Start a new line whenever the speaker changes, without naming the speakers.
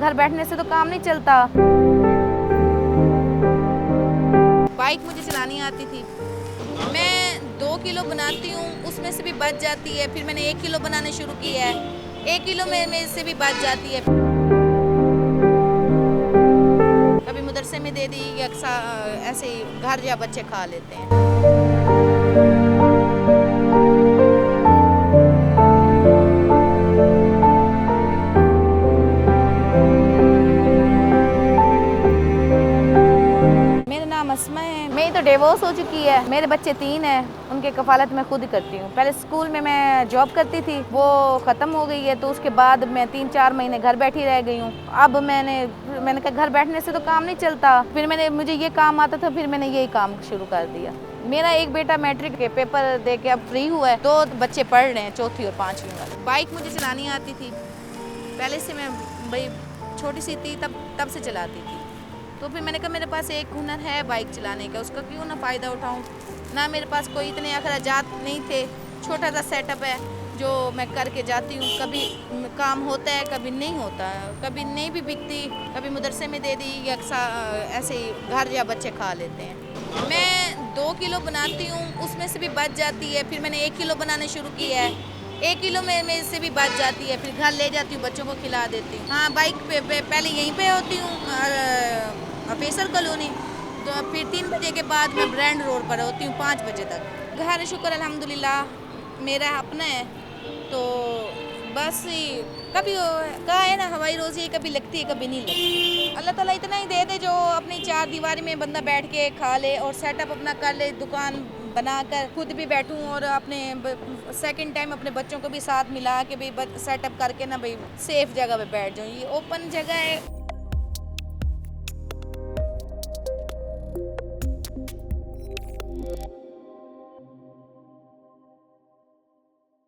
घर बैठने से तो काम नहीं चलता।
बाइक मुझे चलानी आती थी, मैं 2 किलो बनाती हूँ, उसमें से भी बच जाती है। फिर मैंने 1 किलो बनाना शुरू किया है, 1 किलो में से भी बच जाती है। कभी मदरसे में दे दी या ऐसे ही घर या बच्चे खा लेते हैं। मेरा नाम अस्मा है।
मेरी तो डिवोर्स हो चुकी है, मेरे बच्चे 3 हैं, उनके कफालत मैं खुद करती हूँ। पहले स्कूल में मैं जॉब करती थी, वो ख़त्म हो गई है, तो उसके बाद मैं 3-4 महीने घर बैठी रह गई हूँ। अब मैंने कहा घर बैठने से तो काम नहीं चलता। फिर मुझे ये काम आता था, फिर मैंने यही काम शुरू कर दिया। मेरा एक बेटा मैट्रिक के पेपर दे के अब फ्री हुआ है, 2 बच्चे पढ़ रहे हैं, 4वीं और 5वीं वाले।
बाइक मुझे चलानी आती थी, पहले से मैं भाई छोटी सी थी तब से चलाती थी। तो फिर मैंने कहा मेरे पास एक हुनर है बाइक चलाने का, उसका क्यों ना फ़ायदा उठाऊं। ना मेरे पास कोई इतने अखराजात नहीं थे, छोटा सा सेटअप है जो मैं करके जाती हूँ। कभी काम होता है, कभी नहीं होता, कभी नहीं भी बिकती, कभी मदरसे में दे दी या ऐसे ही घर या बच्चे खा लेते हैं। मैं 2 किलो बनाती हूँ, उसमें से भी बच जाती है। फिर मैंने 1 किलो बनाना शुरू किया है, 1 किलो में से भी बच जाती है। फिर घर ले जाती हूँ, बच्चों को खिला देती हूँ। हाँ, बाइक पे पहले यहीं पे होती हूँ पेसर कॉलोनी, तो फिर 3 बजे के बाद मैं ब्रांड रोड पर होती हूँ 5 बजे तक। घर शुक्र अल्हम्दुलिल्लाह मेरा अपना है, तो बस कभी कहा है ना हवाई रोज़ी कभी लगती है कभी नहीं लगती। अल्लाह ताला इतना ही दे दे जो अपनी 4 दीवारी में बंदा बैठ के खा ले और सेटअप अपना कर ले, दुकान बनाकर खुद भी बैठूं और अपने सेकंड टाइम अपने बच्चों को भी साथ मिला के भी सेटअप करके ना भाई सेफ जगह पे बैठ जाऊँ। ये ओपन जगह है।